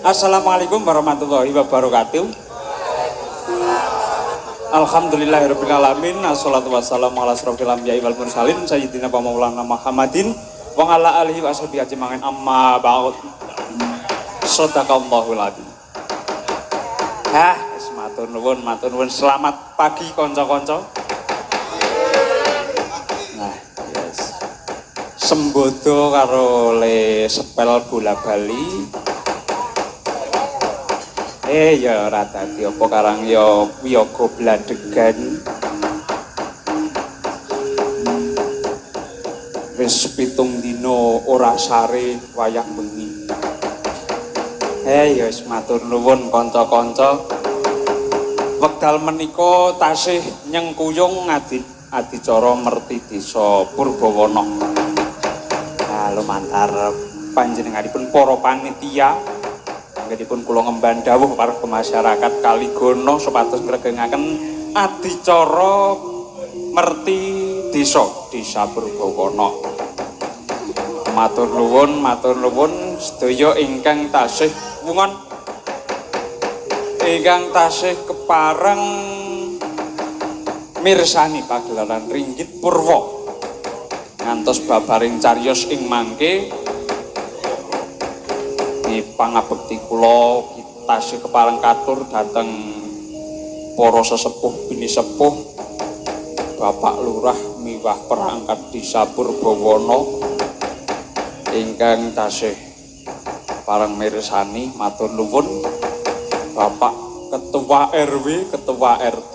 Assalamualaikum warahmatullahi wabarakatuh. Alhamdulillahirabbil alamin. Assalatu wassalamu ala asrofil anbiya'i wal mursalin sayyidina wa maulana Muhammadin wa ala alihi wa sahbihi ajmain amma ba'd. Shadaqallahul adzim. Matur nuwun. Selamat pagi kanca-kanca. Nah, yes. Sembodo karo le sepel bola bali. Ya ora dadi apa karang ya wiyaga bladegan. Wis 7 dina ora sare wayah bengi. Ya wis matur nuwun kanca-kanca. Wekdal menika tasih nyengkuyung adicara merti desa Purbawana. Nah, lumantar panjenenganipun para panitia anggenipun kula ngemban dawuh para masyarakat Kaligono supados ngregengaken adicara merti desa Purbawana. Matur nuwun sedaya ingkang tasih wungon ingkang tasih kepareng mirsani pagelaran Ringgit Purwa ngantos babaring cariyos ing mangke di pangabekti kula tasih kepareng katur dhateng para sesepuh bini sepuh Bapak Lurah miwah perangkat Desa Purbawana ingkang tasih pareng mirsani. Matur nuwun Bapak Ketua RW, Ketua RT,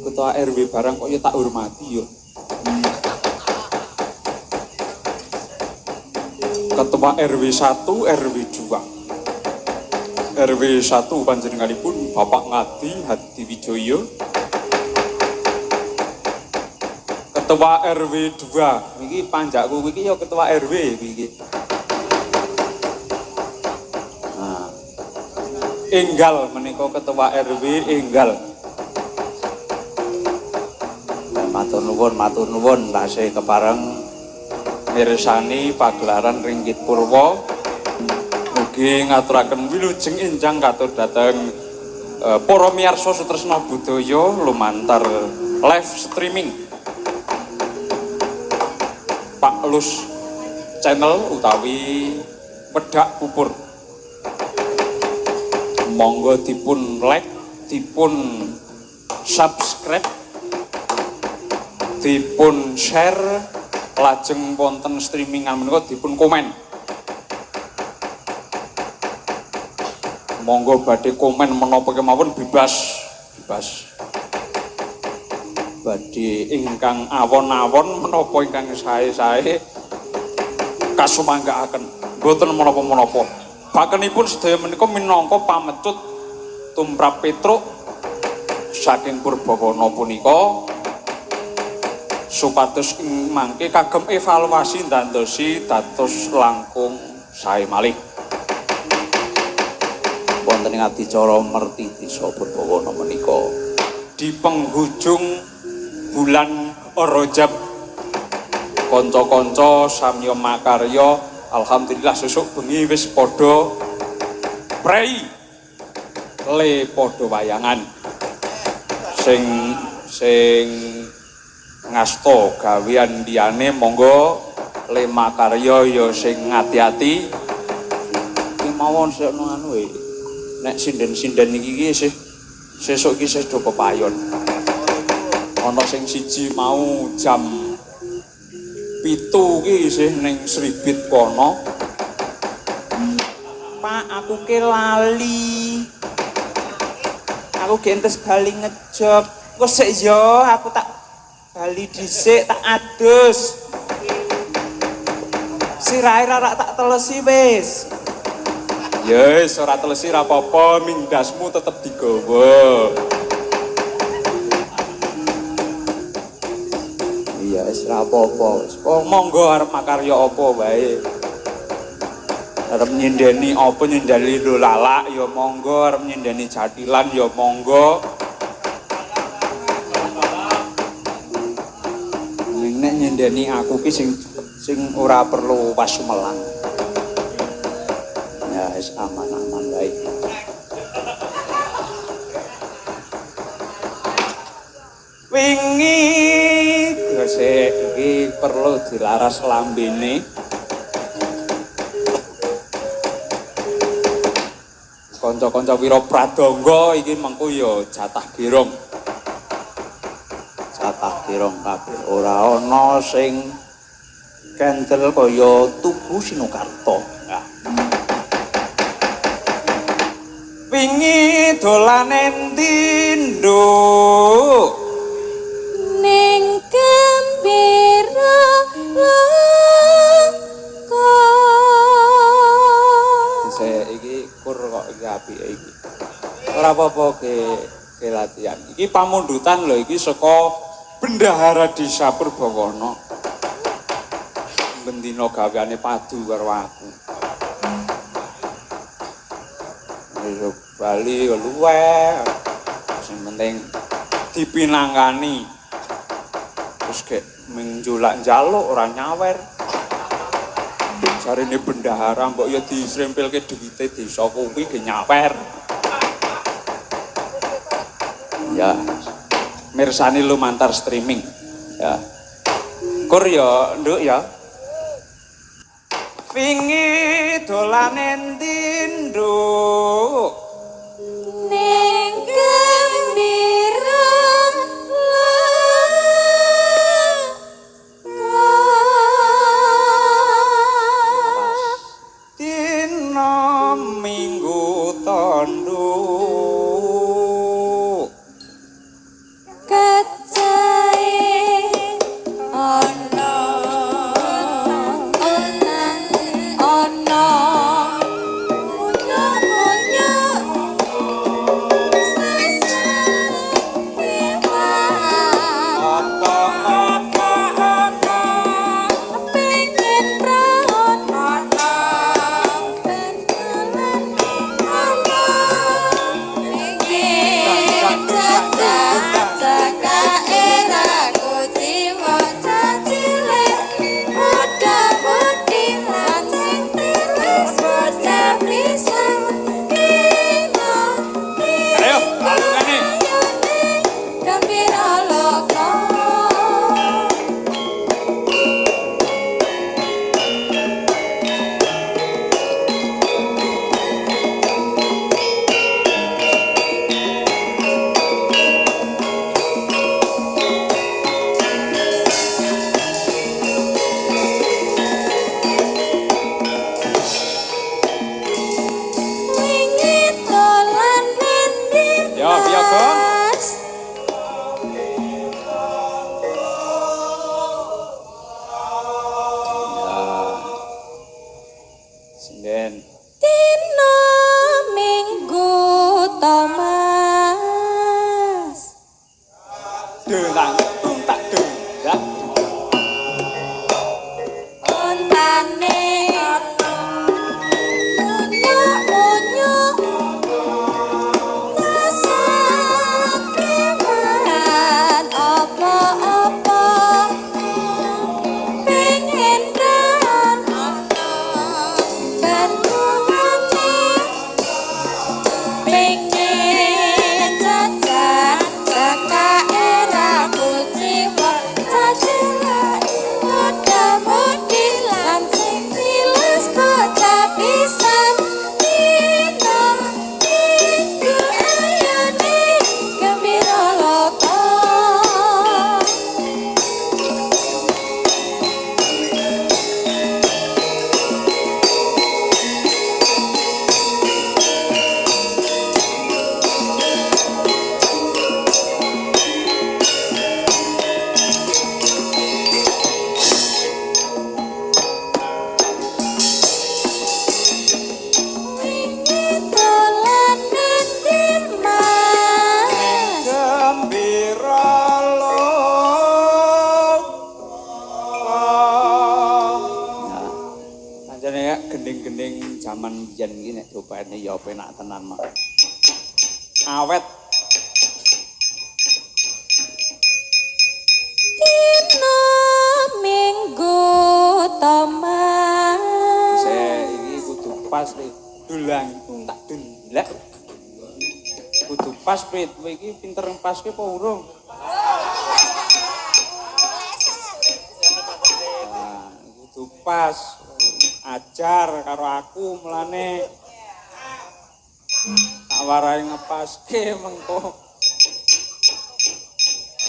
Ketua RW barang kok ya tak hormati ya. Ketua RW 1, RW 2. RW 1 panjenenganipun Bapak Ngadi Hadiwijoyo. Ketua RW 2 iki panjakku iki ya Ketua RW iki. Nah. Enggal menika Ketua RW enggal. Matur nuwun tasih kepareng mirsani pagelaran Ringgit Purwa. Mugi ngaturaken wilujeng enjang katur dhateng para miyarsa sutresna budaya lumantar live streaming Pak Lus channel utawi Wedak Pupur. Monggo dipun like, dipun subscribe, dipun share, lajeng wonten streamingan menika dipun komen. Monggo badhe komen menapa kemawon bebas. Badhe ingkang awon-awon menapa ingkang sae-sae kasumanggaaken. Mboten menapa-menapa. Bakenipun sedaya menika minangka pamecut tumrap Petruk saking Purbawana punika supados mangke kagem evaluasi ndandosi dados langkung sae malih wonten ing adicara merti desa Purbawana menika di penghujung bulan Rajab. Kanca-kanca samya makarya alhamdulillah sesuk bengi wis padha prei le padha wayangan sing ngasta gawean liyane monggo le makarya ya sing ngati-ati iki mawon sekno anu nek sinden-sinden iki isih sesuk iki isih do kepayon ana sing siji mau jam 7 iki isih ning Sribit kono. Pak aku ke lali aku gentes bali ngejog kok sik yo aku tak bali dhisik tak adus sirahe ora tak telesi wis. Ya wis ora telesi ora apa-apa mindasmu tetep digawa. Iya wis ora apa-apa wis. Monggo arep makarya apa wae. Arep nyindeni apa nyindali lalak ya monggo, arep nyindeni jatilan ya monggo. Nek nyindeni aku ki sing ora perlu wasumelang. wis aman-aman bae. Wingi gosek iki perlu dilaras lambene. Kanca-kanca Wira Pradangga iki mengko ya jatah gerong. Jatah gerong kabeh ora ana sing kendel kaya Tugu Sinukarta. Nah. Wingi dolan endi, Nduk? Ning Gembira Loka. Iki kur kok iki apike iki. Ora apa-apa ke latihan. Iki pamundutan lho iki saka Bendahara Desa Purbawana. Bendina gaweane padu karo aku. Wis bali luweh. Sing penting dipinangkani. Terus kayak menjulak njaluk ora nyawer. Jarine bendahara mbok ya disrempilke duwite desa kuwi ge nyawer. Ya. Mirsani lumantar streaming. Ya. Kur ya, Nduk ya. Wingi dolan endi, Nduk? Ning Gembira Dina Minggu Tondo kacae ana gending-gending jaman biyen iki nek dopene ya penak tenan mah. Awet. Dina Minggu Thomas. Iki kudu pas iki. dulang tak delek. Kudu pas prit, kowe iki pinter paske apa urung? Nah, kudu pas. Ajar karo aku mulane tak warai ngepaske mengko.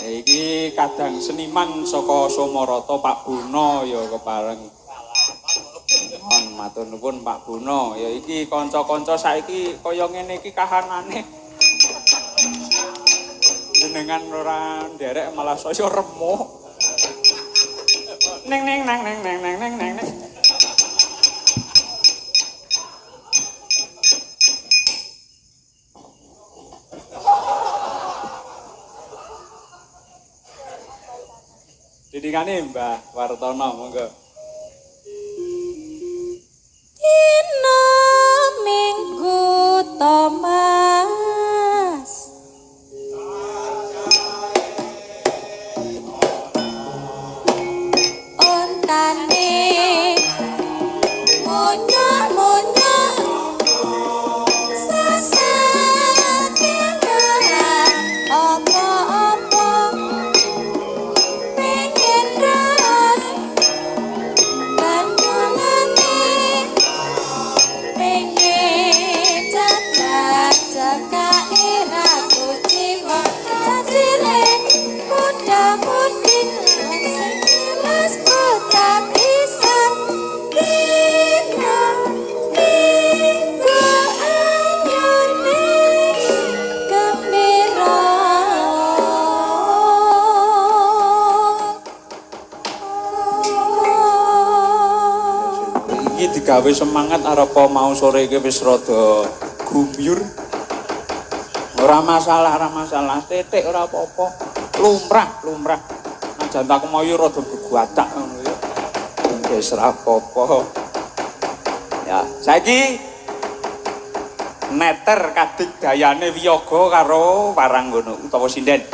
Iki kadang seniman saka Somarata Pak Bono ya kepareng. Mohon matur nuwun Pak Bono, ya iki kanca-kanca saiki kaya ngene iki kahanane. Jenengan ora nderek malah saya remuk. Neng neng nang neng neng neng neng neng. Didikane Mbah Wartono monggo. Dina Minggu Thomas ontane monyak-monyak sasakeman apa-apa pengen rawat bandungane pengen cacat cekae ragu jiwa cacile muda-mudi sekilas bocah pisan dina minggu anyone gembira. Iki digawe semangat arepa mau sore iki wis rada gumyur. Ora masalah, titik ora apa-apa. Lumrah. Najan tak moyo rada beguadak ngono ya. Wis ora apa-apa. Ya, saiki neter kadigdayane wiyaga karo Waranggono utawa sinden.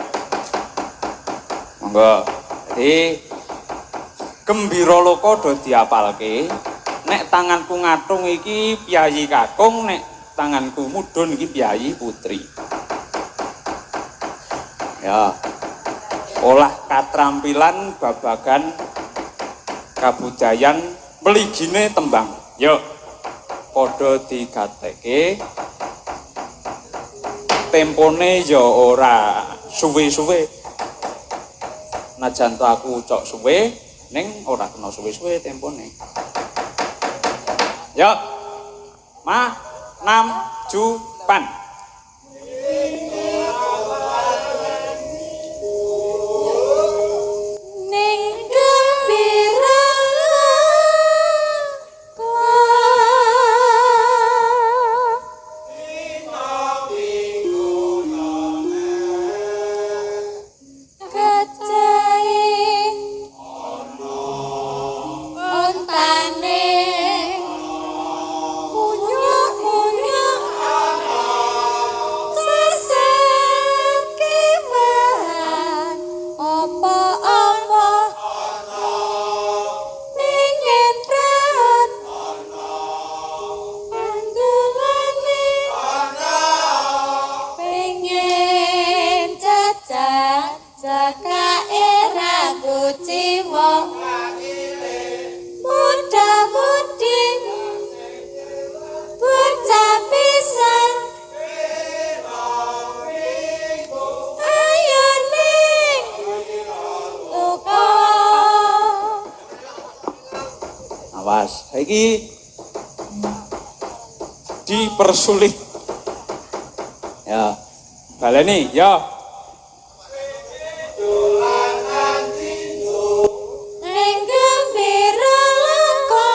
Monggo. Jadi Gembira Loka do diapalke. Nek tanganku ngatung iki Piyayi Kakung, nek tanganku mudhun iki Piyayi Putri. Ya. Olah katrampilan babagan kabudayan mligine tembang. Yo. Padha digatekke. Tempone ya ora suwe-suwe. Najan to aku cok suwe, ning ora kena suwe-suwe tempone. Yo. Ma, nam, ju, pan. Ning gembira Awas, saiki dipersulit. Ya, baleni, ya. ning gembira Loka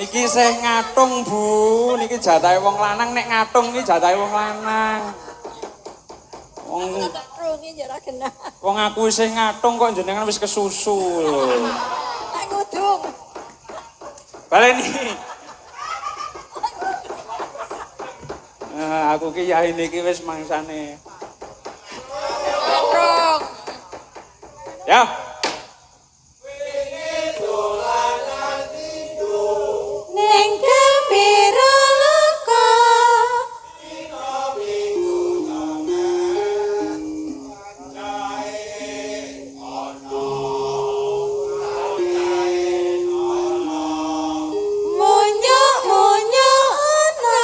Iki sing ngatung, Bu. Niki jatahe wong lanang, nek ngatung iki jatahe wong lanang. Wong aku sing ngatung kok jenengan wis kesusu lho. tak ngudung. Baleni. Aku ki yain iki wis mangsane. Ya. ning gembira loka munyuk munyuk ana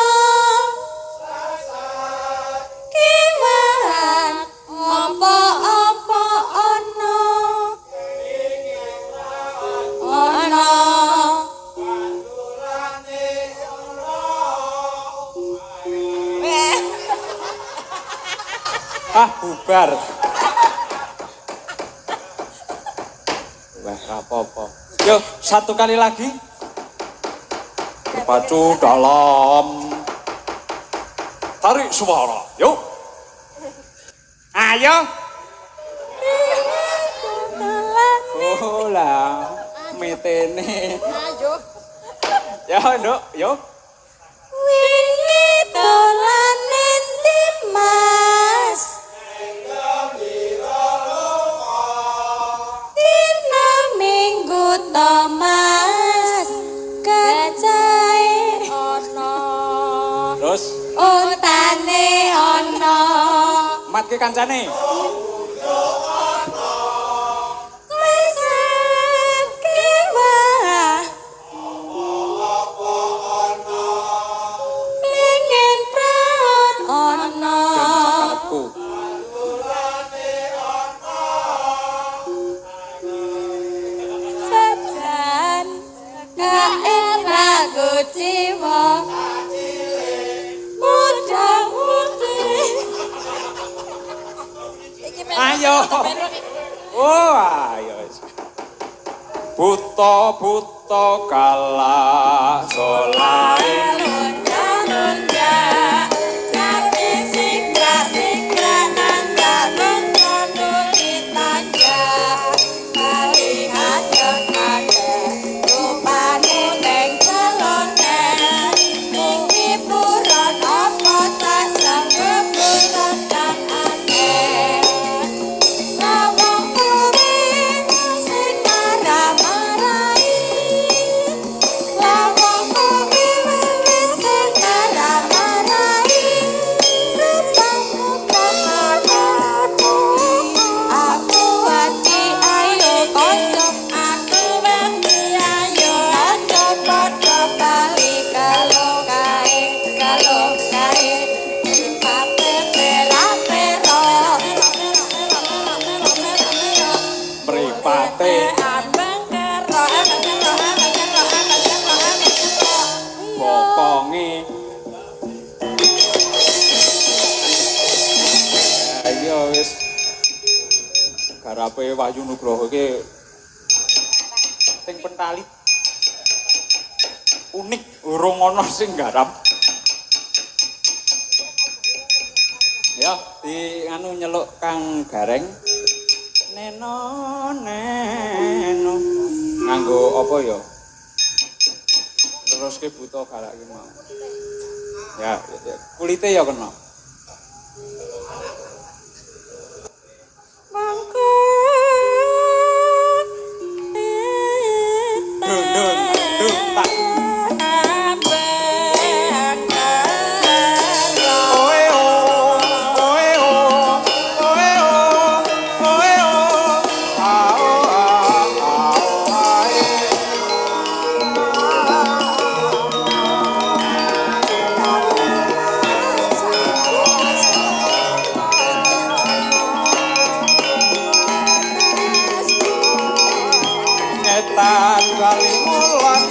kiwahan apa-apa ana ana Ah, bubar. Wah, apa-apa. Yuk, satu kali lagi. Pacu dalam. Tarik suara. Yuk. Ayo. Oh lah, metene. ayo Ya, Nduk, yuk. wingi dolan endi Mas dina minggu to Mas gajahe ana Terus, utane ana mat ke kancane. Mesem kiwah pengen praon ana Aku. sejan kaen lagu jiwa muda-mudi Ayo. Oh, ayo. Buta-buta kala solae. lonja-lonja tapi sikra-sikra nanda nunut-nunut tanja paling adek-adek rupane teng celone ning hiburan apa tak sanggup bulan dan aneh lawang kuwi sing marah-marahi lawang kuwi wis sing marah-marahi rupamu kemana aku hati ayo kocok aku hati ayo aja padha bali kalau kae pate pera-pera Mripate abang kero bokonge. Ayo wis. Garape Wahyu Nugroho iki sing pentali. Unik, urung ana sing garap. Ya, di anu nyeluk Kang Gareng. Neno neno. Nganggo apa ya? Terus ke buta galak ki mau. Ya, kulite ya kena. mangko Dun dun dun tak. Oe o, oe o, oe o, oe o. Ao ae. Ngetan kali mulan.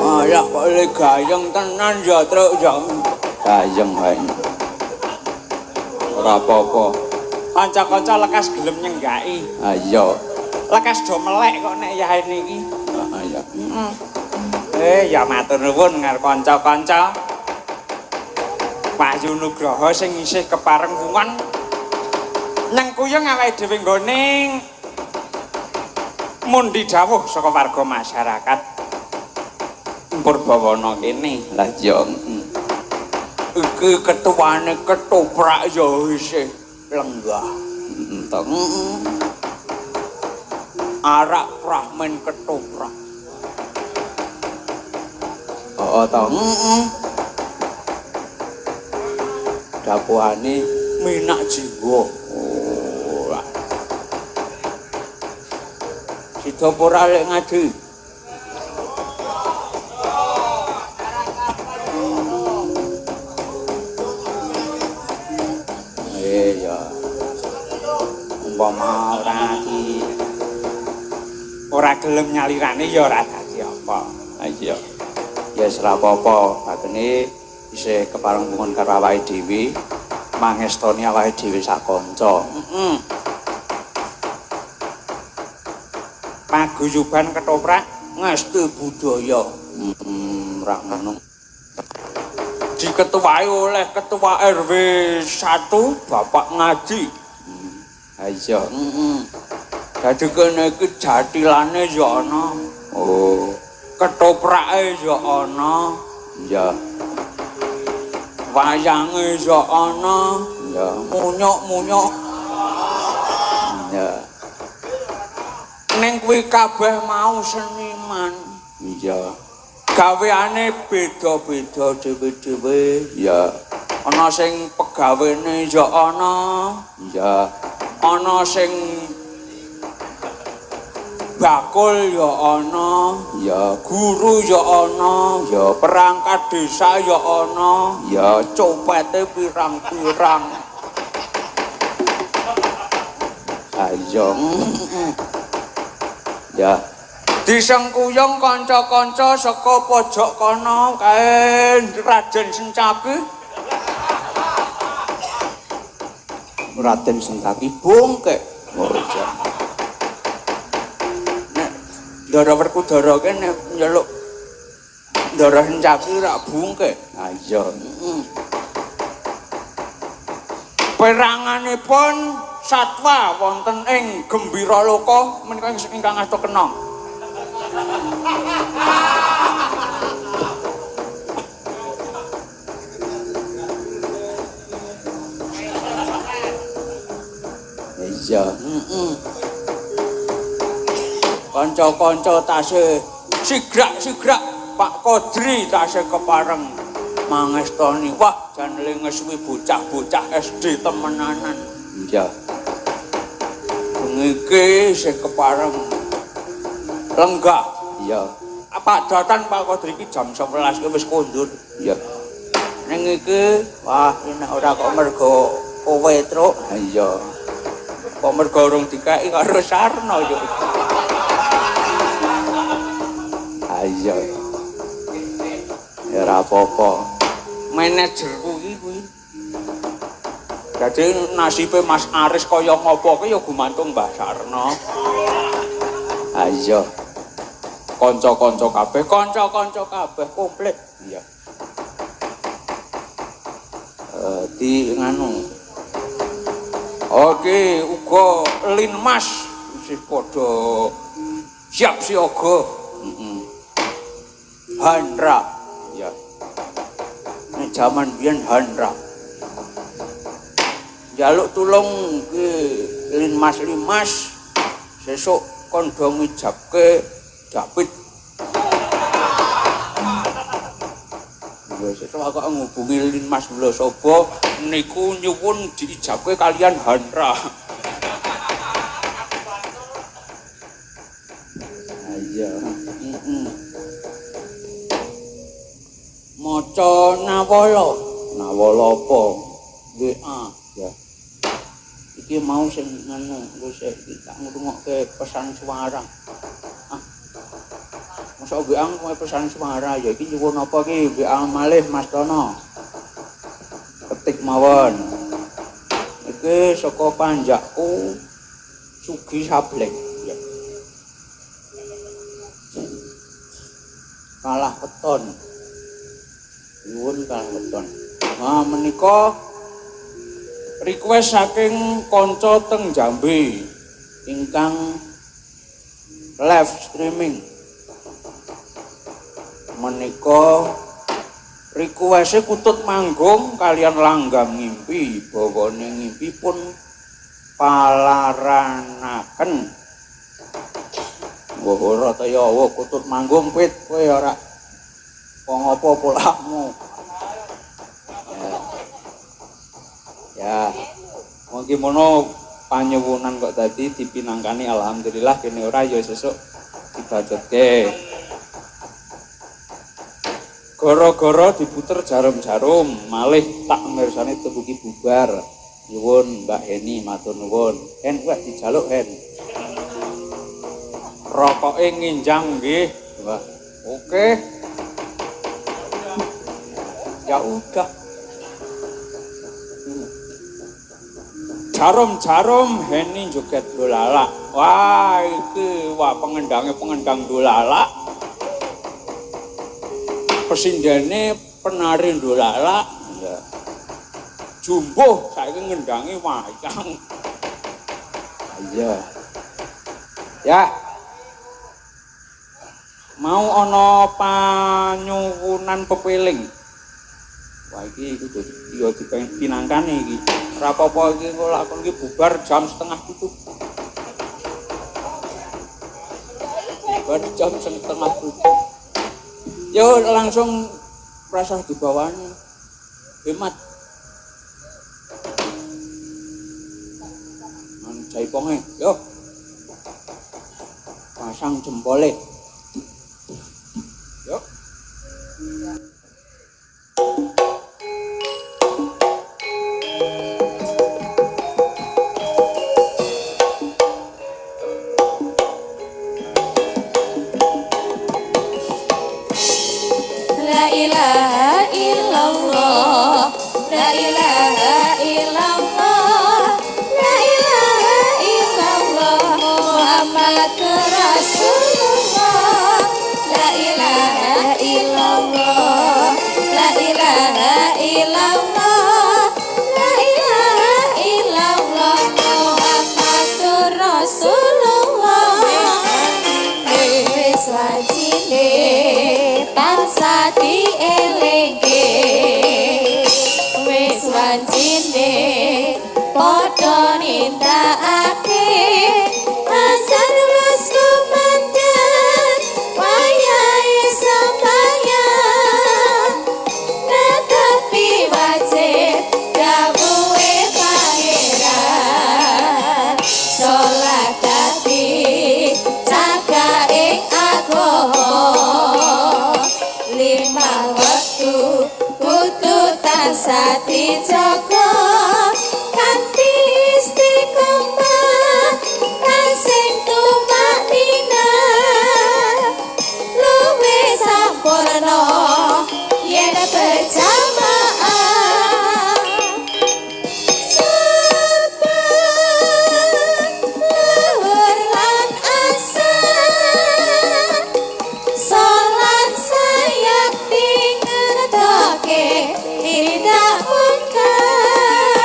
Alah kok le gayeng tenan ya truk ya. Gayeng wae. ora apa-apa. Kanca-kanca lekas gelem nyenggaki. Ah iya. Lekas do melek kok nek yae niki. Ah iya. Ya matur nuwun karo kanca-kanca. Wahyu Nugroho sing isih keparengungan nyengkuyung awake dhewe nggone mundi dawuh saka warga masyarakat Purbawana kene. Lah iya. Iki ketuane ketoprak ya isih lenggah. Tong. Arak pramen ketoprak. Oh tong. Dapuane Minak jiwa. oh. Sida ora lek ngaji. Ya. Umpama Ora gelem nyalirane ya ora dadi apa. ah iya. Ya ora apa-apa. Batene isih keparengungan karo awake dhewe. Mangestoni awake dhewe sak kanca. Paguyuban ketoprak ngesti budaya. Ora ngono. Diketuai oleh ketua RW 1 Bapak Ngaji. Ah iya. Dadi kene iki jatilane ya ana. Oh, Ketoprake ya ana. iya. Wayange ya ana. Ya. Munyuk-munyuk. Ya. Ning kuwi kabeh mau seniman. Iya. Gaweane beda-beda dhewe-dhewe. Ya. Ana sing pegawene ya ana. Ya. Ana sing bakul ya ana. Ya. Guru ya ana. Ya. Perangkat desa ya ana. Ya. Copete pirang-pirang. Ayo. Ya. Disengkuyung kanca-kanca saka pojok kono kae Raden Sencaki. Raden Sentaki bongke. Oh, iya. Nek Ndara Werkudara ki nek njaluk Ndara Sencaki rak bungke. Ayo. Peranganipun satwa wonten ing Gembira Loka menika ingkang asta kena. Iya. Kanca-kanca tasih sigrak-sigrak Pak Kodri tasih kepareng mangestoni. Wah, jan lengeswi bocah-bocah SD temenanan. Iya. Bengi iki sing kepareng lenggah. Iya. Pak datan Pak Kodri iki jam 11 ki wis kondur. Iya. Ning iki wah enak ora kok mergo kowe truk. Iya. Kok mergo urung dikeki karo Sarno yo. Ayo. Ya ora apa-apa. Manajerku kuwi. Dadi nasibe Mas Aris kaya ngopo ki ya gumantung Mbah Sarno. Ayo. Kanca-kanca kabeh komplit. Iya. Di nganu. Oke, uga Linmas isih padha siap siaga. Handra. Ya. Nek jaman biyen Handra. Jaluk tulung ke Linmas sesuk kon do ngijabke David. Sesuk aku ngubungi Linmas Mlosobo niku nyuwun diijabke kalian Handra. Ayo. Maca Nawala. Nawala apa? WA. Ya. Iki mau sing ngono wis tak ngrungokke pesan suara. Masa WA kowe pesan suara ya iki nyuwun apa iki WA malih Mas Tono. Ketik mawon. iki saka panjakku Sugi Sableng. Ya. Kalah weton. Nuwun kalah weton. Nah menika request saking kanca teng Jambi ingkang live streaming. Menika request Kutut manggung kalian langgam ngimpi, bawane ngimpi pun palaranaken. Wah ora ta ya Kutut manggung pit kowe ora wong apa polakmu. Ya. Mongki mono panyuwunan kok tadi dipinangkani alhamdulillah kene ora ya sesuk dibajutke. Gara-gara diputer jarum-jarum malih tak mirsani tebuki bubar. Nyuwun Mbak Heni matur nuwun. Hen wek dijaluk Hen. Rokoke nginjang nggih. Wah, oke. Ya udah. Jarum-jarum Heni joget dolala. Wah, iki pengendang dolala. Pesindene penari dolala. Ya. Jumbuh saiki ngendangi wayang. Iya. Ya. Mau ana panyuwunan pepeling. Wah iki kudu yo dipinangkani iki. Ora apa-apa iki kok lakon iki bubar jam 6:30. Bubar jam 6:30. Yo langsung rasa dibawani. Hemat. Jaiponge, yo. Pasang jempole. Yo. La ilaha illallah, la ilaha illallah, la ilaha illallah, Muhammadur Rasulullah. La ilaha illallah, la ilaha illallah, la ilaha illallah, Muhammadur Rasulullah. Wis wajine tansah dielingke, wis wancine padha nindakake asal wis kumandhang wayahe sembahyang netepi wajib dawuhe pangeran salat dadi cagaing agama. Lima waktu kudu tansah dijaga kanthi istiqomah lan sing tumaknina luwih sampurna yen berjamaah. Luhur lan asar salat saya ngertoke tidak mungkar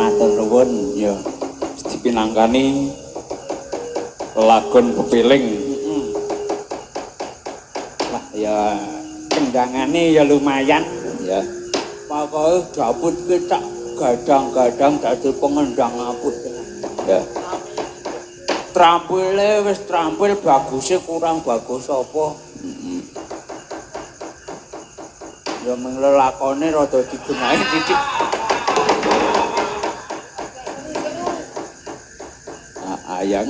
matur nuwun ya dipinangkani lelagon pepiling. Wah ya kendangane ya lumayan ya. Pokoke dapur ki tak gadang-gadang dadi pengendang aput. Ya. Trampile wis trampil baguse kurang bagus apa? Ya mung lelakone rada dibenahi titik. Ya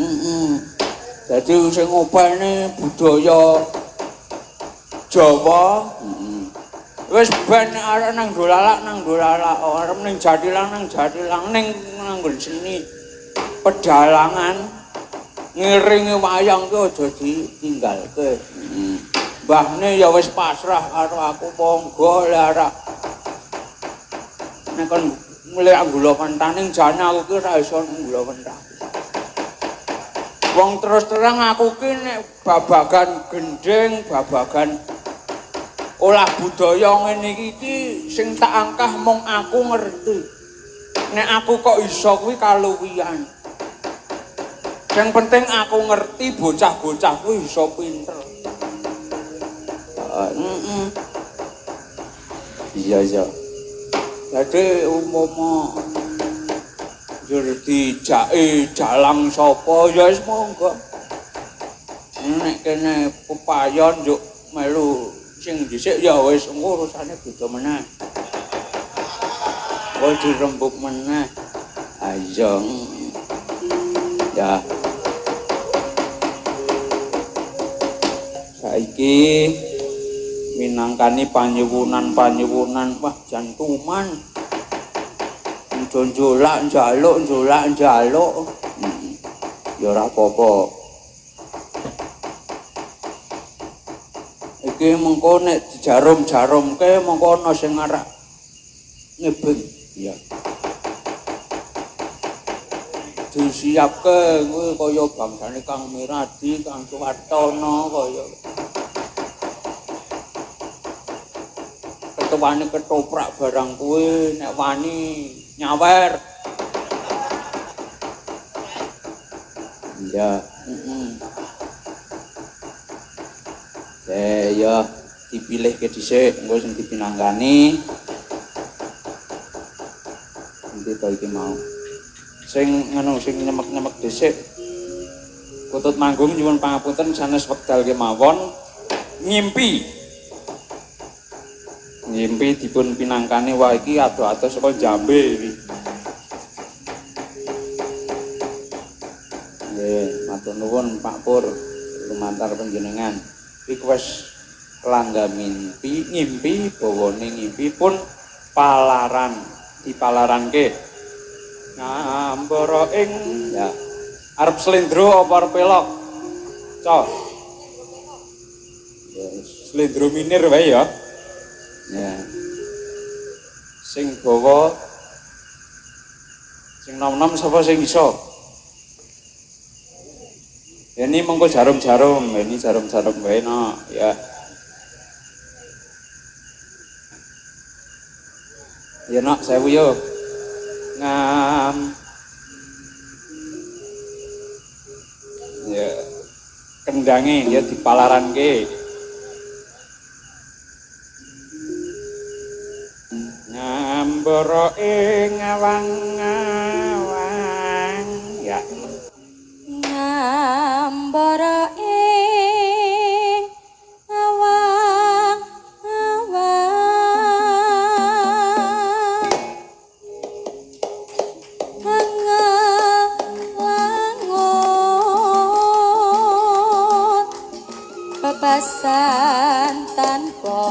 jadi sing ngopeni budaya Jawa wis ben arek nang dolalak arep ning jatilang ning nganggon seni pedalangan ngiringi wayang ki aja ditinggalke. Mbahne ya wis pasrah karo aku monggo lara nek kon mulih anggula pentah ning jane aku ki ora iso anggula pentah. Wong terus terang aku ki nek babagan gendeng, babagan olah budaya ngene iki sing tak angkah mung aku ngerti. Nek aku kok iso kuwi kaluwihan. Yang penting aku ngerti bocah-bocah kuwi iso pinter. Iya. Jadi umpama dijake dalang sapa ya wis monggo. Nek kene pepayon njuk melu sing dhisik ya wis engko urusane beda meneh. Kok dirembuk meneh. Ayo. Ya. Saiki minangkani panyuwunan wah jantuman. Njaluk njaluk. Ya ora apa-apa. Iki mengko nek dijarum-jarumke mengko ana sing arek ngebeng. Iya. Disiapke kuwi kaya bangsane Kang Miradi, Kang Suwartono kaya. Ketuane ketoprak barang kuwi nek wani nyawer. Iya, ya dipilih ke dhisik engko sing dipinangkani. Nanti to iki mau. Sing ngono sing nyemek-nyemek dhisik. Kutut manggung nyuwun pangapunten sanes wekdal kemawon ngimpi dipun pinangkani wah iki ado-ado saka Jambe iki. Nggih, matur nuwun Pak Pur lumantar panjenengan. Iku wis langga ngimpi bawane ngimpi pun palaran dipalaranke. Ngambara ing ya arep slendro apa arep pelok? Cok. Ya, slendro minir wae ya. Ya. Sing bawa sing nom-nom sapa sing iso? Ini mengko jarum-jarum, ini jarum-jarum wae no, ya. Ya nak sewu yo. Ngam. Ya. Kendange ya dipalaranke. Ngambara ing awang-awang. Ya. Ngambara ing awang-awang hangalangun bebasan tanpa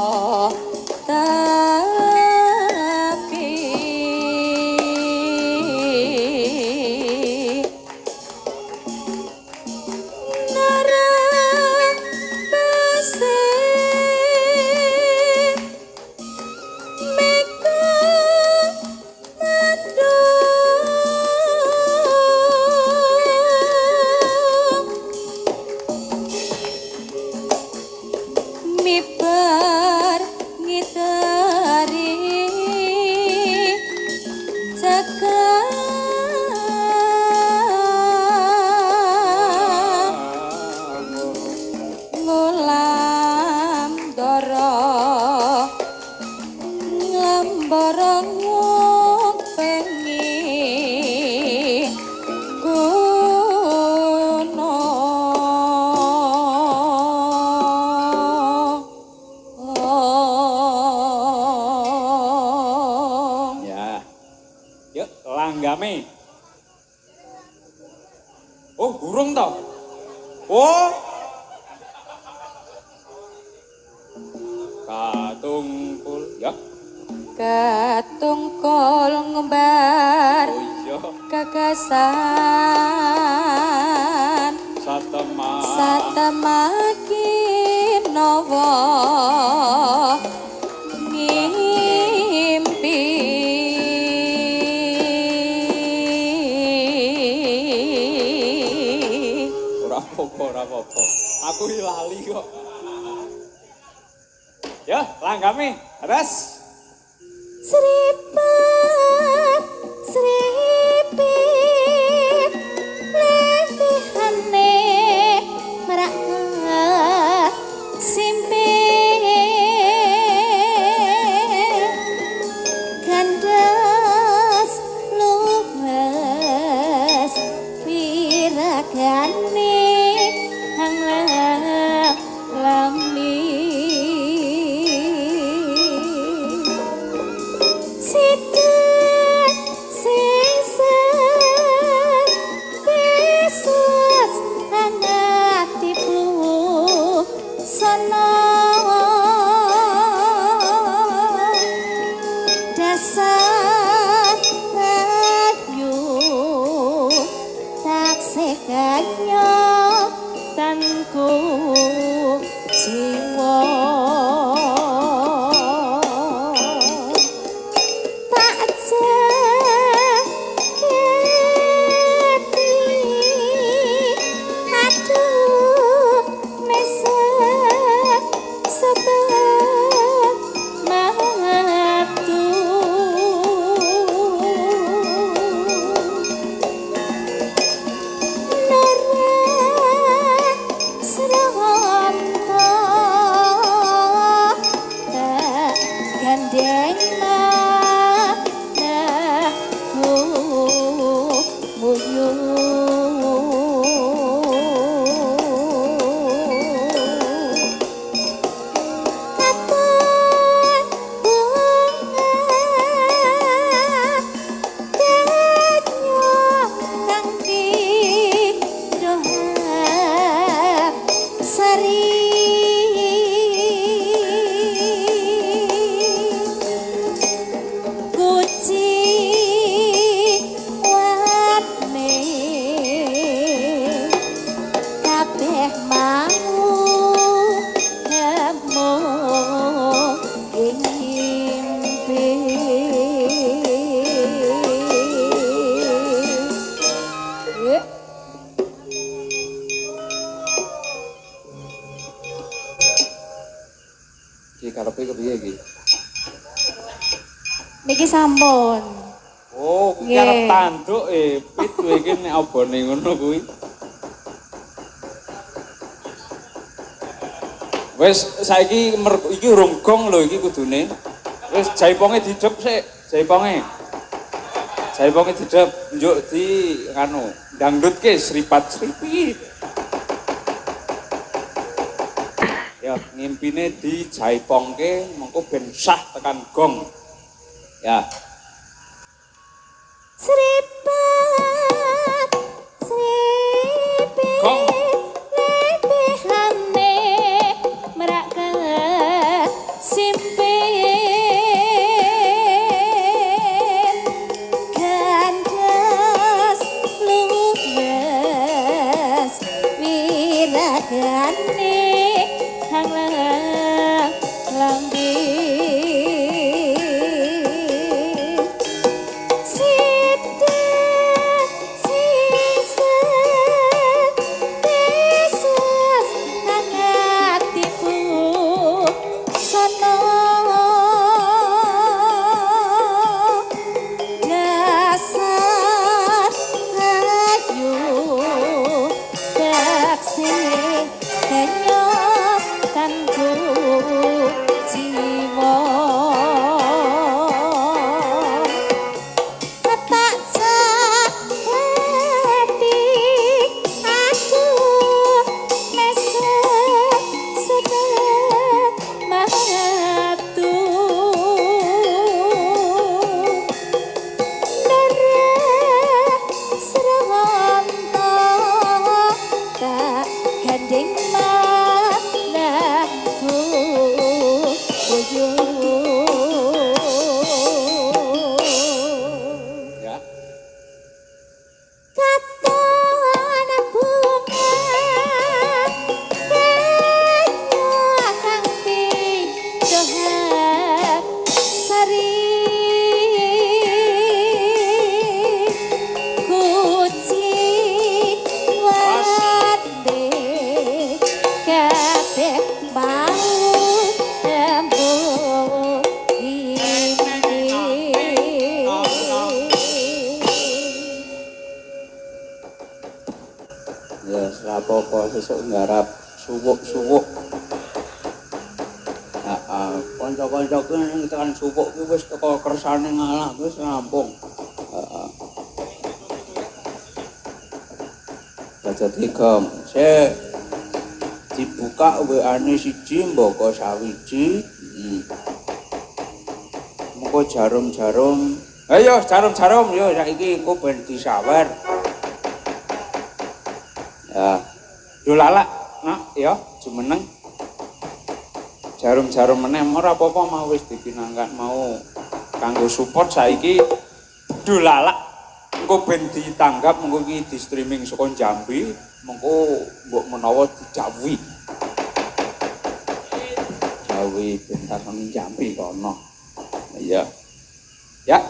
Yuk, langgame. Oh, burung toh. Oh. Katungkul, ya. Katungkul ngumbar Oh iya. gagasan Satema kinawa ngimpi ora apa-apa. Aku lali kok. Ya, langgame. Terus. Sripat sripit lelehane meraka simpit gandas lumes wiragane hang lambi tanku jiwa tak jaketi aduh mesek sebab matu Iki karepe kepiye iki? niki sampun. Oh, kuwi arep tanduk pit kowe iki nek obone ngono kuwi. Wis saiki iki urung gong lho iki kudune. Wis jaiponge didep sik, jaiponge. Jaiponge didep njuk di anu, dangdutke sripat sripit. Ya, ngimpine di jaipongke mengko ben sah tekan gong. Ya. Sripat sripit Gong. lebihane meraka simpit gandas luwes wiragane hang lambi sithik Ya, apa-apa sesuk nggarap suwuk-suwuk. Kanca-kancaku ning tekan suwuk ki wis teko kersane ngalah wis rampung. Heeh. Baca tiga, saya dibuka WA-ne siji mboko sawiji. Mengko jarum-jarum. Ayo jarum-jarum yo saiki engko ben disawer. Ya. Yo lalak, nak ya jumeneng. Jarum-jarum meneh ora apa-apa mau wis dipinangkan mau kanggo support saiki dolalak engko ben ditanggap mengko iki di streaming saka Jambi mengko mbok menawa didhawuhi gawe ben takon Jambi kono iya ya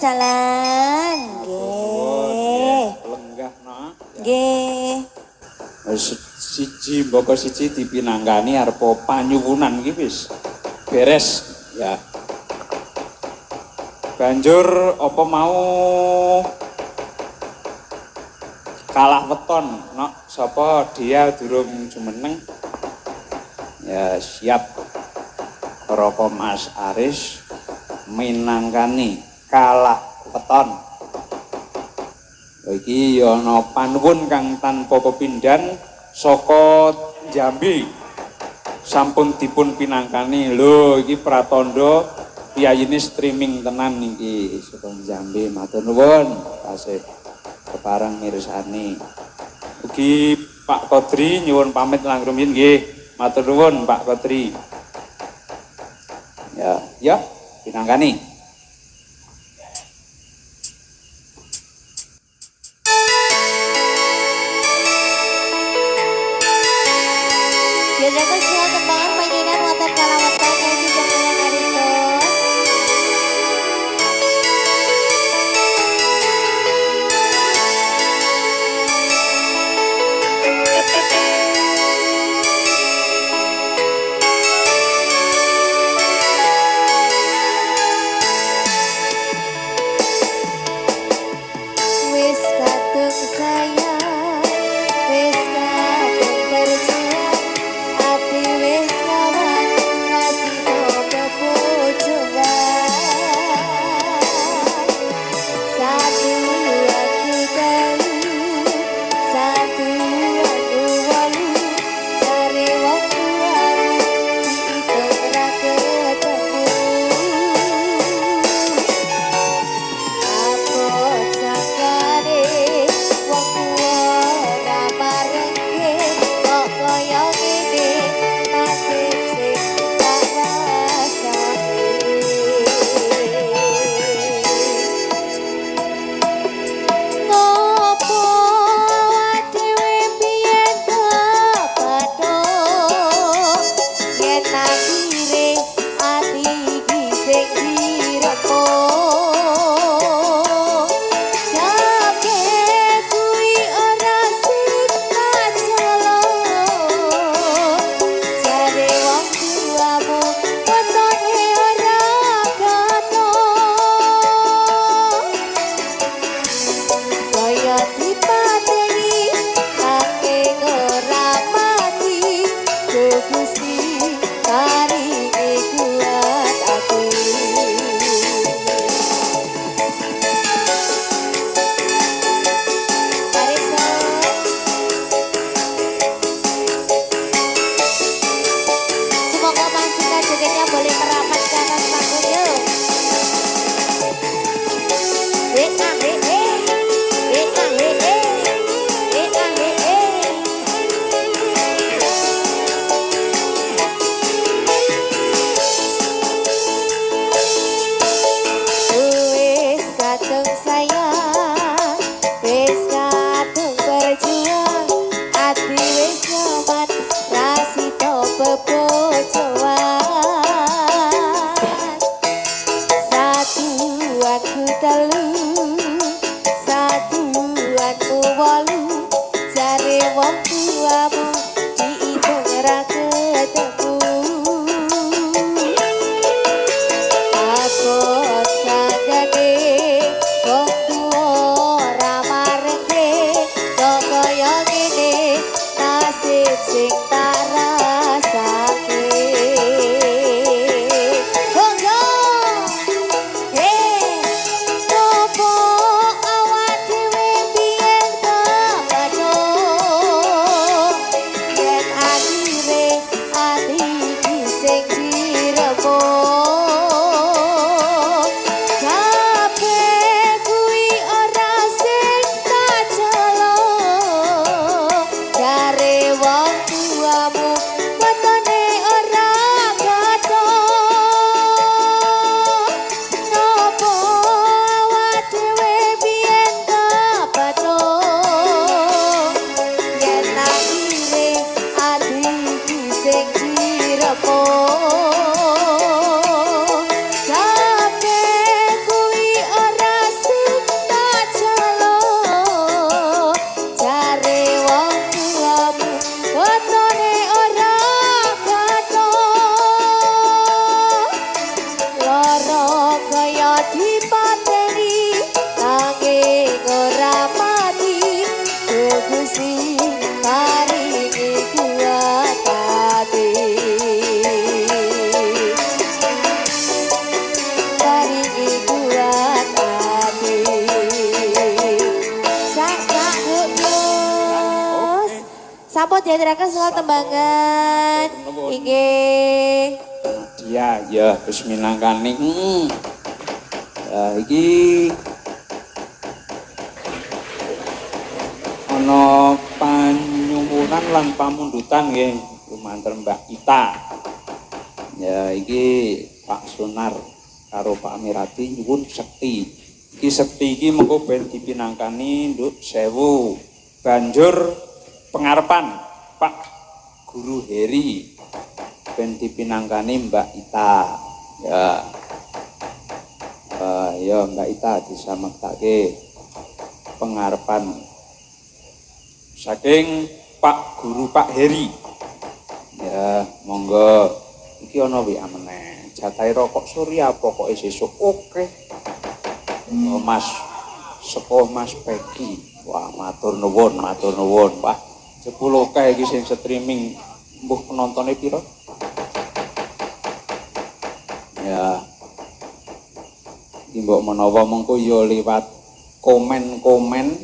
dalan. Nggih. Lenggah no. Nggih. Siji mboko siji dipinanggani arepa panyuwunan iki wis beres ya. Banjur apa mau kalah weton nok sapa dia durung jumeneng ya siap Roko Mas Aris minangkani kalah weton. Iki ana panuwun kang tanpa pepindhan saka Jambi. Sampun dipun pinangkani. Lho iki pratandha piyayine streaming tenan iki saka Jambi. Matur nuwun tasih kepareng mirsani. Ugi Pak Kodri nyuwun pamit langkung rumiyin nggih. Matur nuwun Pak Kodri. Ya, pinangkani. Diadakan sebuah tembangan panjenengan wonten kalawetan Yayi Jamilan Aristo. Wis kadung sayang, wis kadung berjuang, ati wis lawan rasino bebujukan. Satu aku telu, satu aku walu, cari wong tuamu diitung ra ketemu. Abot sakare wong tuwa ora marengke, kok kaya ngene nasib sing tak rasake. Ngopo awak dhewe biyen kepathok, yen akhire ati iki sing direpot. Kabeh kuwi ora sing tak celok, jare wong tuamu wetone ora katon. Kaya dipateni saking ora mati, Gusti paringi kuat ati. Aristo, semoga pasukan jogetnya boleh merapat ke atas panggung yuk. Wis kadung sayang, wis kadung berjuang, ati wis nyaman rasito bebojoan. Satu aku telu, satu aku walu, cari wong tuamu diitung ra ketemu. Abot sakane wong tuwa ora marengke, kok kaya ngene nasib sing tak rasake. Monggo, ngopo awak dhewe biyen kepathok, yen akhire ati iki sing direpot. Kabeh kuwi ora sing tak celok, jare wong tuamu wetone ora katon. Ngopo awak dhewe biyen kepathok, yen akhire ati iki sing direpot. Sampun diaturaken soal tembangan. Inggih. Dia ya wis minangkani. Iki ana panyuwunan lan pamundutan nggih lumantar Mbak Ita. Ya iki Pak Sunar karo Pak Mirati nyuwun sekti. Iki sekti iki mengko ben dipinangkani nduk 1000. Banjur pengarepan Pak Guru Heri ben dipinangkani Mbak Ita. Ya. Ya Mbak Ita disamektake pengarepan saking Pak Guru Pak Heri. Ya, monggo iki ana WA meneh. Jatahe rokok Surya pokoke sesuk oke. Mas seko Mas Peggy. Wah, matur nuwun, matur nuwun. Wah, 10 kae iki sing streaming mbuh penontonnya piro? Ya. Iki mbok menawa mengko ya liwat komen-komen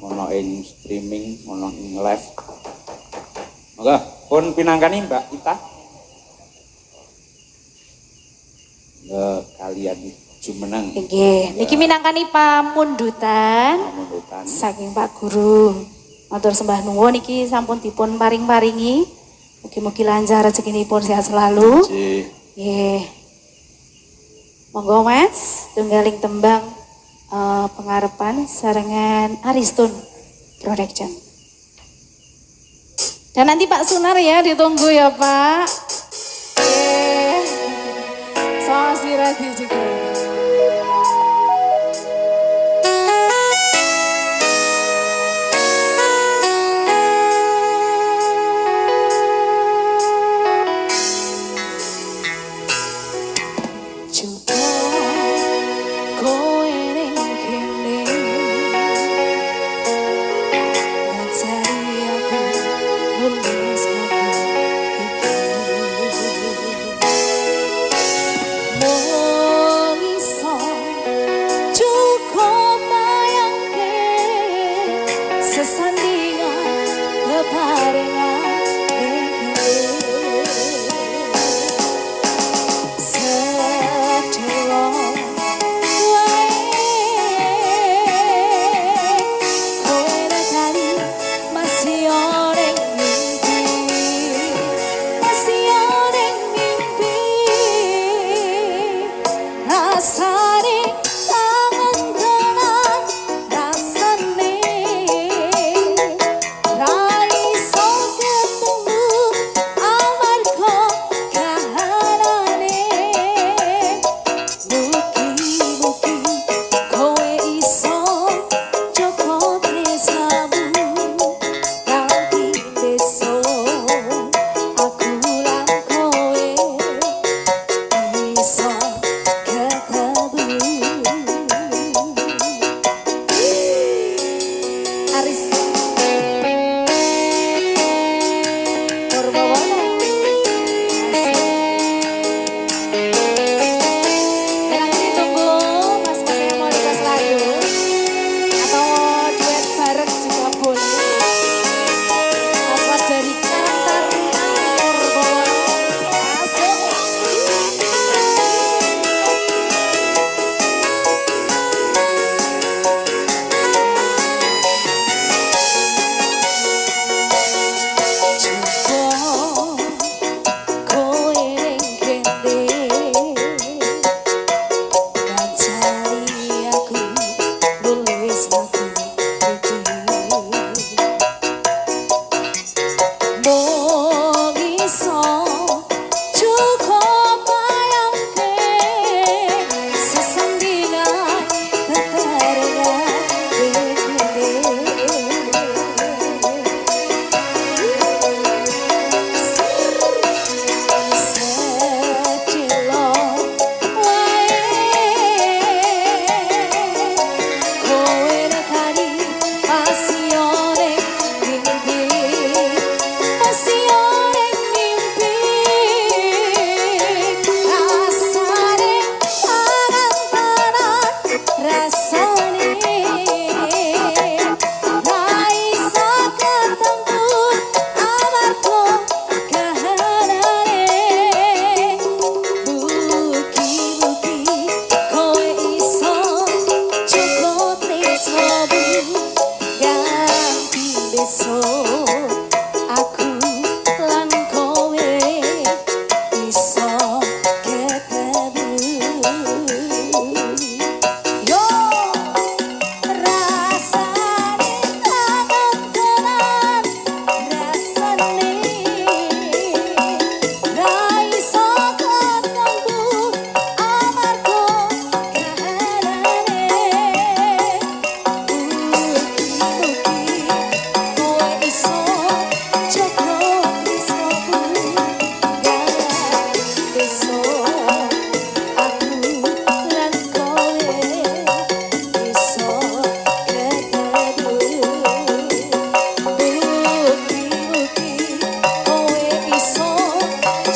ana ing streaming, ana ing live. Monggo pun pinangkani Mbak Ita. Ya kalian jumeneng. Nggih, niki minangkani pamundutan Pamundutan. saking Pak Guru. Matur sembah nuwun iki sampun dipun paring-paringi. Mugi-mugi lancar rezekinipun sehat selalu. Nggih. Nggih. Monggo Mas, tunggaling tembang pengarepan sarengan Aristun Production. Dan nanti Pak Sunar ya ditunggu ya Pak. Sama si Radi juga.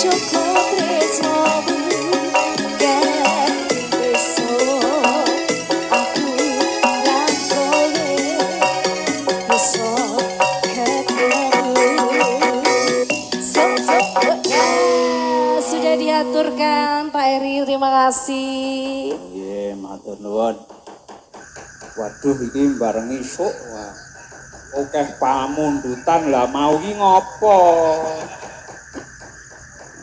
cukup tresnomu ganti besok aku lan kowe besok ketemu. Sudah diaturkan Pak Eri, terima kasih. Nggih, matur nuwun. Waduh iki bareng isuk wah. Akeh pamundutan lah mau iki ngopo?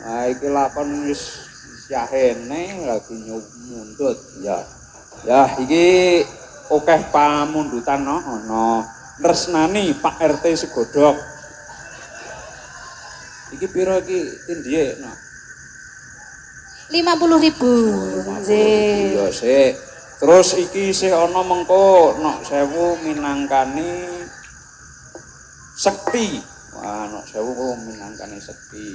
Nah iki lakon wis syahene lagi mundut ya. Ya iki akeh pamundutan ana Tresnani Pak RT Segodhok. Iki pira iki tindhiye no? 50.000. Nggih. Ya sik. Terus iki isih ana mengko nok 1000 minangkani sekti. Wah, nok 1000 minangkani sekti.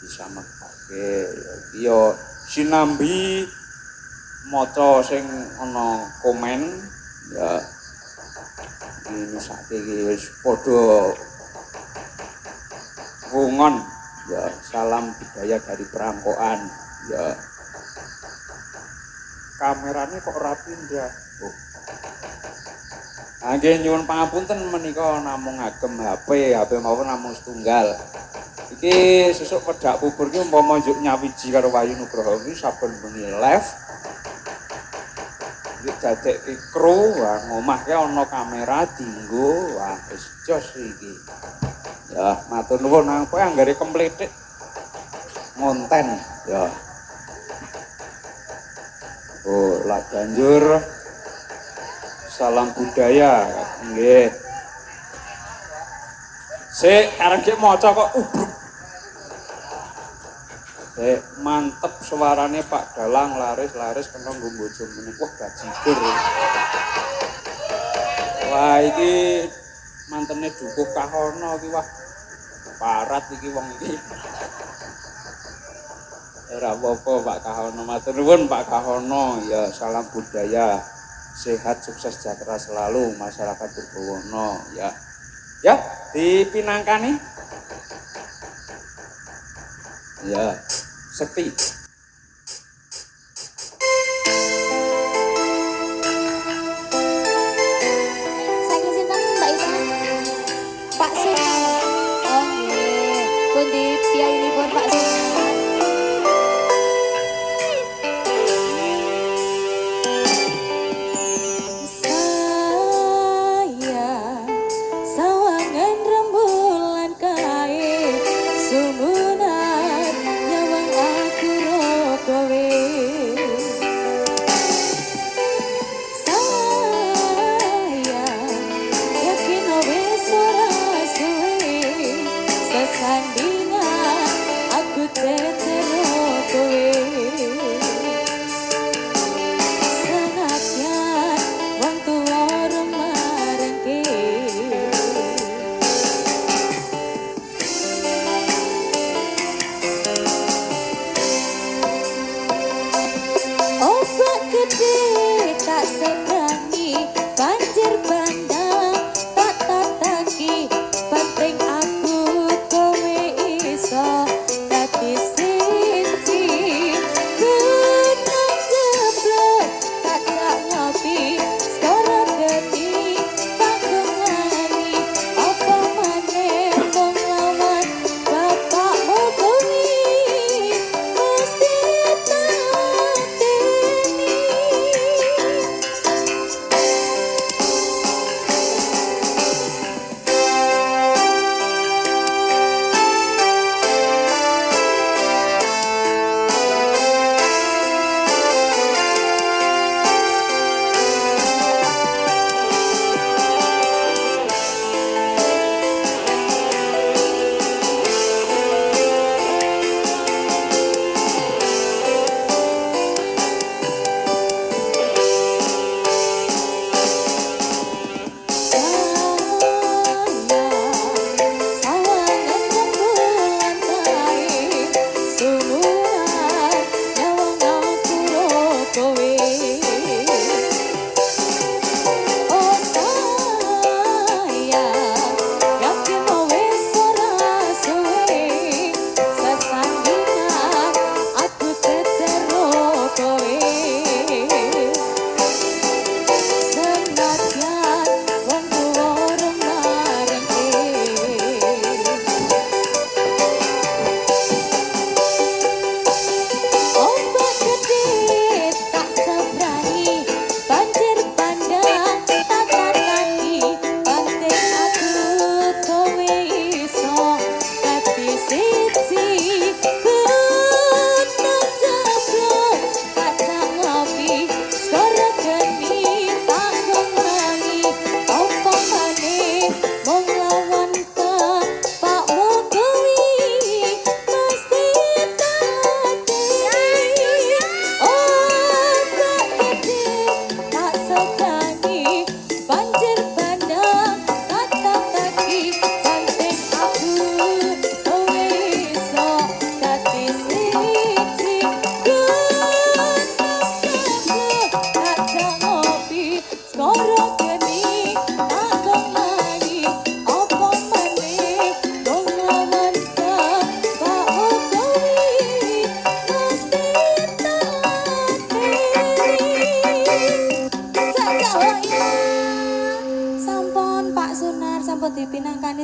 Bisa mekake iki yo sinambi maca sing ana komen ya ini sakit wis padha wungon ya salam budaya dari perangkoan ya kamerane kok rapi ndak oh. Nggih nyuwun pangapunten menika namung ngagem HP mawon namung setunggal. Iki sesuk pedak bubur ki umpama njuk nyawiji karo Wayu Nugroho iki saben bengi live. Iki dadekke kru wah ngomahke ana kamera dienggo wah wis jos iki. Ya matur nuwun nang kowe anggere kempletik ngonten ya. Oh, lah banjur salam budaya nggih. Sik areng ki maca kok ubruk. Sik mantep suarane Pak Dalang laris kena nggo bojo meneh. Wah bajigur. Wah iki mantene Dukuh Kahono iki wah. Parat iki wong iki. Ora apa-apa Pak Kahono, matur nuwun Pak Kahono, ya salam budaya, sehat sukses sejahtera selalu masyarakat Purbowono ya. Ya, dipinangkani. Ya, sekti. Saking sinten Mbak Ita? Pak Sunan. Oh nggih. Pundi piyayinipun Pak Sunan?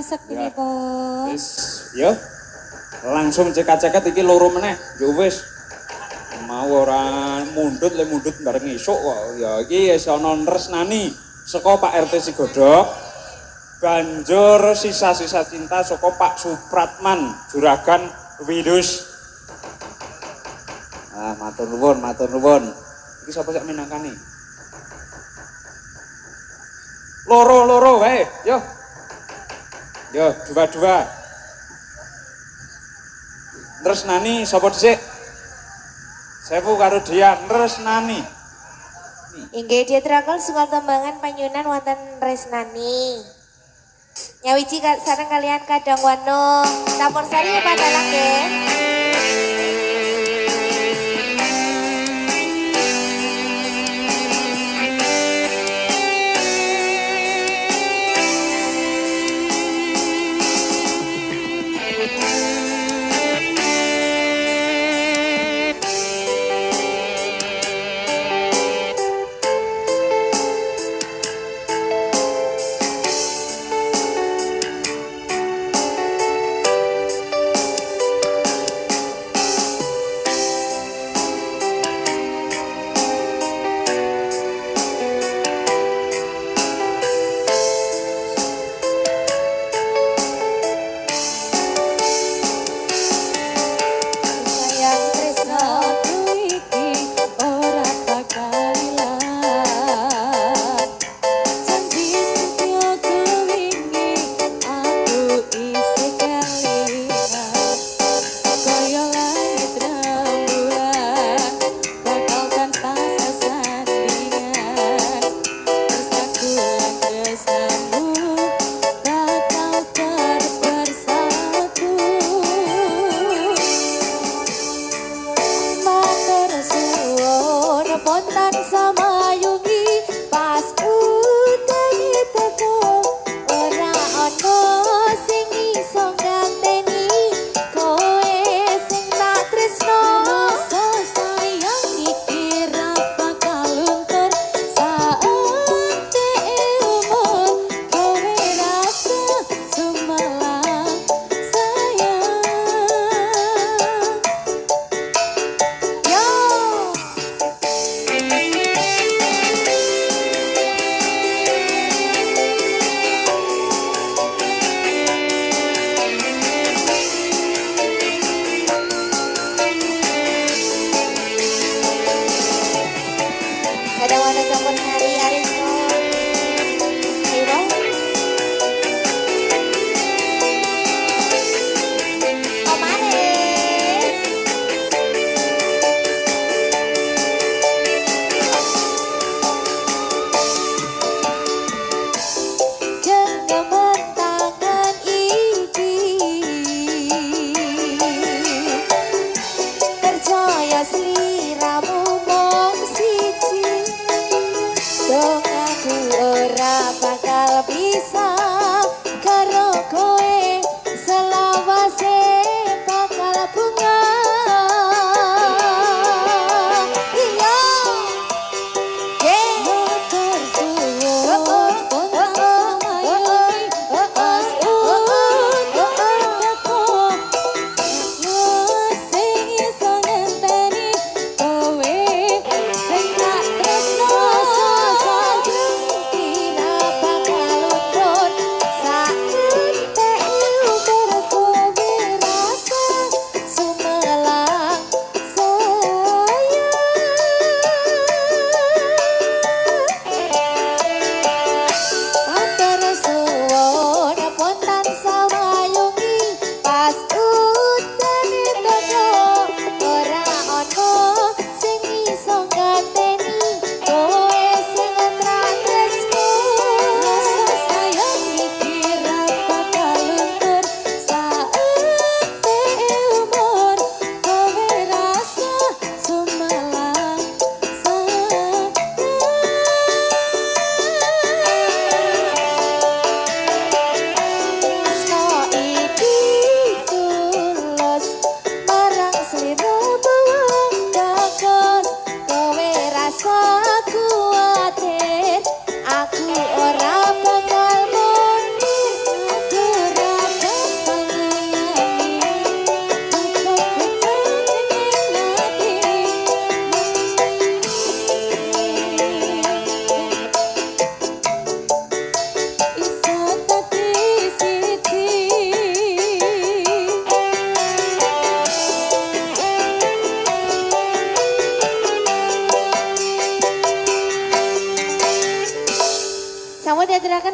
sami sektinipun. Wis, yo. Langsung cekat-cekat iki loro meneh. Yo wis. Mau ora mundut bareng esuk kok. Ya iki wis ana tresnani saka Pak RT Sigodhog. Banjur sisa-sisa cinta saka Pak Supratman, Juragan Widus. Ah, matur nuwun. Iki sapa sik minangkani? Loro wae, yo. Yo, dua-dua. Tresnani sapa dhisik? Sewu karo Dian Tresnani. Inggih diaturaken sunggal tembangan panyunan wonten Resnani. Nyawiji sareng kalian Kadang Wano. Campur sari ya Pak Dalang nggih.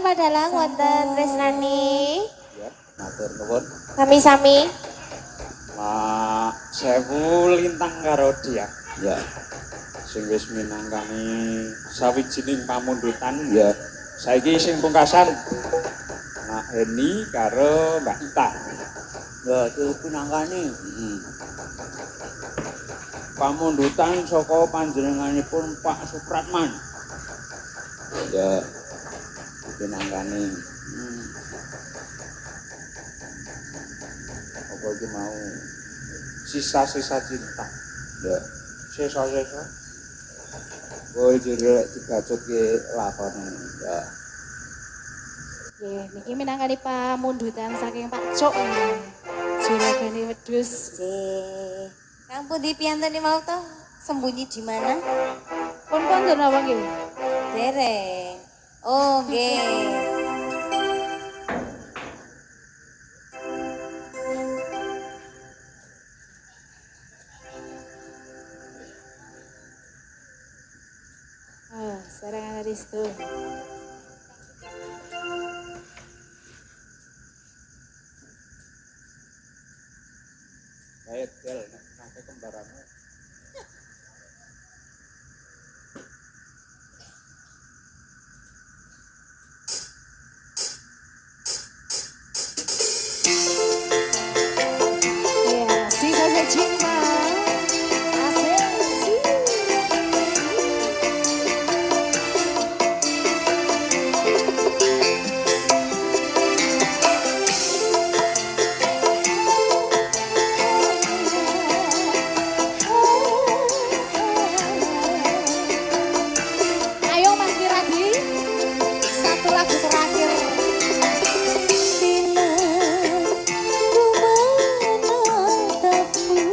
padalang wonten Tresnani. Ya, matur nuwun. Sami-sami. Mak sewu lintang karo dia. Ya. Sing wis minangkani sawijining pamundutan. Ya. Saiki sing pungkasan Mak Heni karo Mbak Ita. Ya, itu pinangkani. Pamundutan saka panjenenganipun Pak Supratman. Ya. Pinangkani. Apa iki mau sisa-sisa cinta. Ya. Sisa-sisa. Oh, jere digacutke lakone. Ya. Nggih, niki minangkani pamundutan saking Pak Cuk. Juragane wedhus. Nggih. Kang pundi piyantune mau to? Sembunyi di mana? Pun kondur napa nggih? Dereng. Oh, nggih. Sarangan Ristu. Kayak del nang kembaranmu. Ya, sisa cinta. Ayo Mas Kiradi, satu lagu terakhir. Bila ku menatapmu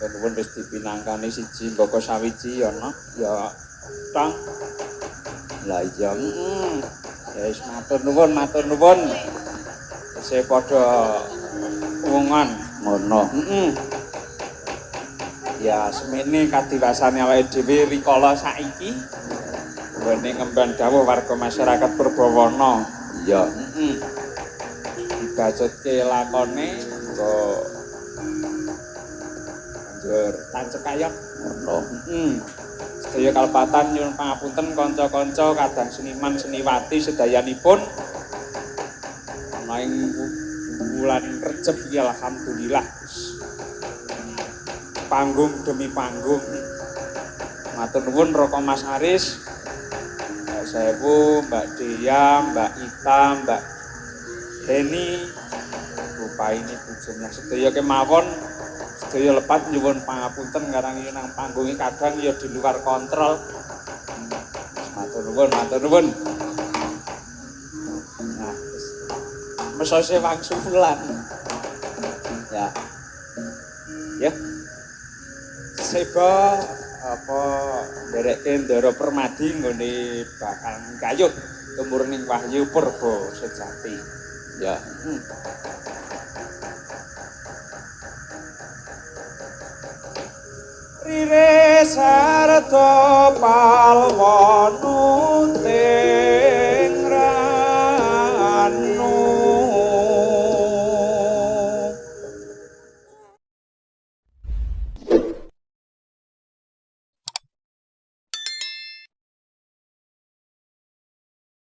matur nuwun wis dipinangkani siji mboko sawiji ya ana ya tang. Lah iya. Ya wis matur nuwun. Saya padha wongan ngono. Ya semene kadiwasane awake dhewe rikala saiki nggone ngemban dawuh warga masyarakat Purbawana. Iya. Dibacutke lakone nggo banjur tancep kayok ngono. Sedaya kalpatan nyuwun pangapunten kanca-kanca kadang seniman seniwati sedayanipun ana ing wulan Recep iki alhamdulillah panggung demi panggung. Matur nuwun Roko Mas Aris, Mbak Sewu, Mbak Dea, Mbak Ita, Mbak Heni, rupaini bujurnya sedaya kemawon, sedaya lepat nyuwun pangapunten ngarang nang panggungi kadang ya di luar kontrol. Matur nuwun. Nah, mesose wangsulan. Ya. Ya. Seba apa nderekke Ndara Permadi nggone bakal kayuh tumurning Wahyu Purba sejati. Ya. Rire sarta palwana